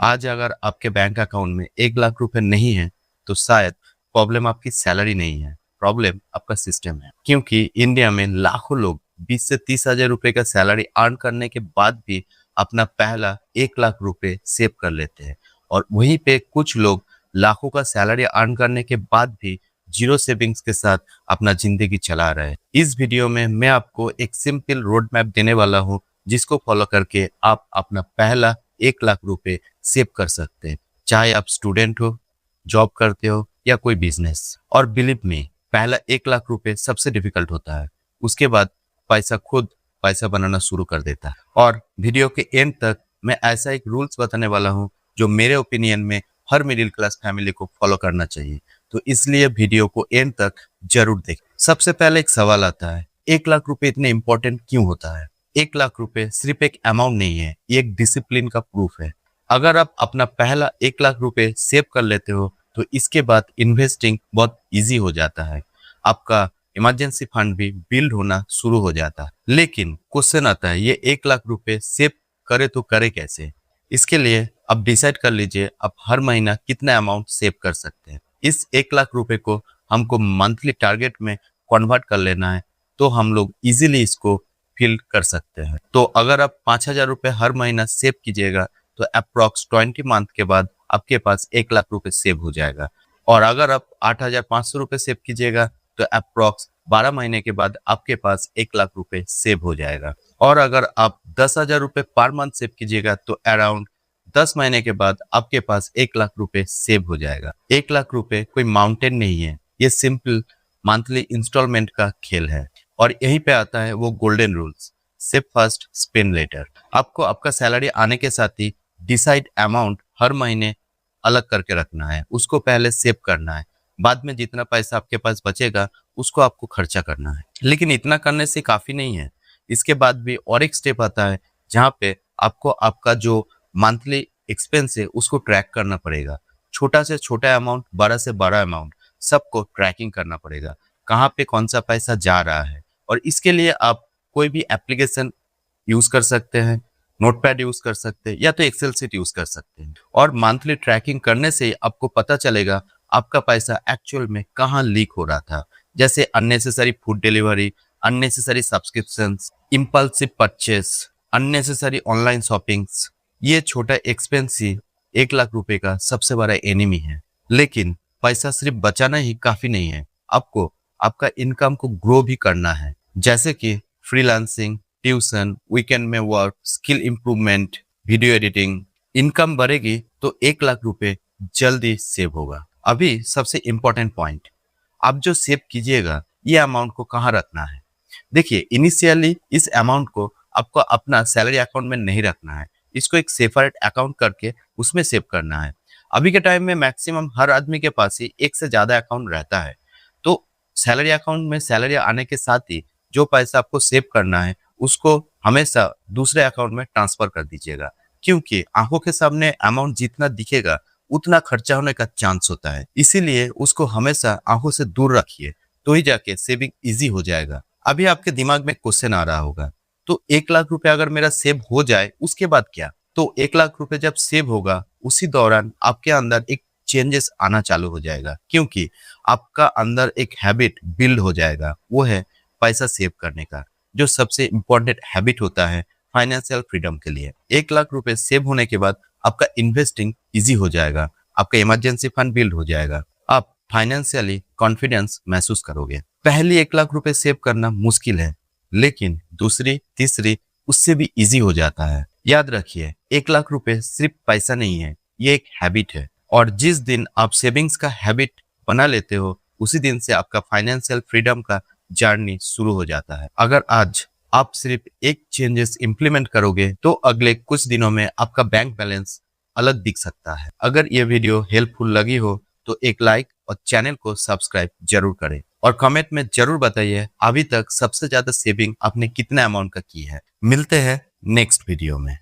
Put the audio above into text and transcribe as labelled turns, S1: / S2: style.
S1: आज अगर आपके बैंक अकाउंट में 1 लाख रुपए नहीं है तो शायद प्रॉब्लम आपकी सैलरी नहीं है, प्रॉब्लम आपका सिस्टम है। क्योंकि इंडिया में लाखों लोग 20 से 30 हजार रुपए का सैलरी अर्न करने के बाद भी अपना पहला 1 लाख रुपए सेव कर लेते हैं, और वहीं पे कुछ लोग लाखों का सैलरी अर्न करने के बाद भी जीरो सेविंग्स के साथ अपना जिंदगी चला रहे हैं। इस वीडियो में मैं आपको एक सिंपल रोड मैप देने वाला हूँ, जिसको फॉलो करके आप अपना पहला 1 लाख रुपए सेव कर सकते हैं, चाहे आप स्टूडेंट हो, जॉब करते हो या कोई बिजनेस। और बिलीव मी, पहला 1 लाख रुपए सबसे डिफिकल्ट होता है, उसके बाद पैसा खुद पैसा बनाना शुरू कर देता है। और वीडियो के एंड तक मैं ऐसा एक रूल्स बताने वाला हूँ जो मेरे ओपिनियन में हर मिडिल क्लास फैमिली को फॉलो करना चाहिए, तो इसलिए वीडियो को एंड तक जरूर देखें। सबसे पहले एक सवाल आता है, 1 लाख रुपए इतने इंपॉर्टेंट क्यों होता है? 1 लाख रुपए सिर्फ एक अमाउंट नहीं है, ये एक डिसिप्लिन का प्रूफ है। अगर आप अपना पहला 1 लाख रुपए सेव कर लेते हो तो इसके बाद इन्वेस्टिंग बहुत इजी हो जाता है, आपका इमरजेंसी फंड भी बिल्ड होना शुरू हो जाता है। लेकिन क्वेश्चन आता है, ये 1 लाख रुपए सेव करे तो करे कैसे? इसके लिए आप डिसाइड कर लीजिए आप हर महीना कितना अमाउंट सेव कर सकते हैं। इस 1 लाख रुपए को हमको मंथली टारगेट में कन्वर्ट कर लेना है, तो हम लोग इजीली इसको फिल कर सकते हैं। तो अगर आप 5 हजार रुपए हर महीना सेव कीजिएगा तो अप्रोक्स 20 मंथ के बाद आपके पास 1 लाख रुपए सेव हो जाएगा। और अगर आप 8,500 रुपए सेव कीजिएगा तो अप्रोक्स 12 महीने के बाद आपके पास 1 लाख रुपए सेव हो जाएगा। और अगर आप 10,000 रुपए पर मंथ सेव कीजिएगा तो अराउंड 10 महीने के बाद आपके पास 1 लाख रुपए सेव हो जाएगा। 1 लाख रुपए कोई माउंटेन नहीं है, ये सिंपल मंथली इंस्टॉलमेंट का खेल है। और यहीं पे आता है वो golden rules, save first spend later. आपको आपका सैलरी आने के साथ ही डिसाइड अमाउंट हर महीने अलग करके रखना है, उसको पहले सेव करना है, बाद में जितना पैसा आपके पास बचेगा उसको आपको खर्चा करना है। लेकिन इतना करने से काफी नहीं है, इसके बाद भी और एक स्टेप आता है जहाँ पे आपको आपका जो मंथली एक्सपेंस है उसको ट्रैक करना पड़ेगा। छोटा से छोटा अमाउंट, बड़ा से बड़ा अमाउंट, सबको ट्रैकिंग करना पड़ेगा, कहाँ पे कौन सा पैसा जा रहा है। और इसके लिए आप कोई भी एप्लीकेशन यूज कर सकते हैं, नोटपैड यूज कर सकते हैं या तो एक्सेल सीट यूज कर सकते हैं। और मंथली ट्रैकिंग करने से आपको पता चलेगा आपका पैसा एक्चुअल में कहाँ लीक हो रहा था, जैसे unnecessary food delivery, unnecessary subscriptions, impulsive purchase, unnecessary online shoppings. ये छोटा एक्सपेंस ही 1 लाख रुपए का सबसे बड़ा एनिमी है। लेकिन पैसा सिर्फ बचाना ही काफी नहीं है, आपको आपका इनकम को ग्रो भी करना है, जैसे कि फ्रीलांसिंग, ट्यूशन, वीकेंड में work, skill improvement, video editing. Income बढ़ेगी तो 1 लाख रुपए जल्दी सेव होगा। अभी सबसे इम्पोर्टेंट पॉइंट, आप जो सेव कीजिएगा ये अमाउंट को कहाँ रखना है। देखिए, इनिशियली इस अमाउंट को आपको अपना सैलरी अकाउंट में नहीं रखना है, इसको एक सेपरेट अकाउंट करके उसमें सेव करना है। अभी के टाइम में मैक्सिमम हर आदमी के पास ही एक से ज्यादा अकाउंट रहता है, तो सैलरी अकाउंट में सैलरी आने के साथ ही जो पैसा आपको सेव करना है उसको हमेशा दूसरे अकाउंट में ट्रांसफर कर दीजिएगा, क्योंकि आंखों के सामने अमाउंट जितना दिखेगा उतना खर्चा होने का चांस होता है। इसीलिए उसको हमेशा आंखों से दूर रखिए, तो ही जाके सेविंग इजी हो जाएगा। अभी आपके दिमाग में क्वेश्चन आ रहा होगा, तो 1 लाख रुपए अगर मेरा सेव हो जाए उसके बाद क्या? तो 1 लाख रुपए जब सेव होगा उसी दौरान आपके अंदर एक चेंजेस आना चालू हो जाएगा, क्योंकि आपका अंदर एक हैबिट बिल्ड हो जाएगा, वो है पैसा सेव करने का, जो सबसे इम्पोर्टेंट हैबिट होता है फाइनेंशियल फ्रीडम के लिए। 1 लाख रुपए सेव होने के बाद आपका इन्वेस्टिंग इजी हो जाएगा, आपका इमरजेंसी फंड बिल्ड हो जाएगा, आप फाइनेंशियली कॉन्फिडेंस महसूस करोगे। पहली 1 लाख रुपए सेव करना मुश्किल है, लेकिन दूसरी तीसरी उससे भी इजी हो जाता है। याद रखिए, 1 लाख रुपए सिर्फ पैसा नहीं है, ये एक हैबिट है। और जिस दिन आप सेविंग्स का हैबिट बना लेते हो उसी दिन से आपका फाइनेंशियल फ्रीडम का जर्नी शुरू हो जाता है। अगर आज आप सिर्फ एक चेंजेस इंप्लीमेंट करोगे तो अगले कुछ दिनों में आपका बैंक बैलेंस अलग दिख सकता है। अगर ये वीडियो हेल्पफुल लगी हो तो एक लाइक और चैनल को सब्सक्राइब जरूर करें, और कमेंट में जरूर बताइए अभी तक सबसे ज्यादा सेविंग आपने कितना अमाउंट का की है। मिलते हैं नेक्स्ट वीडियो में।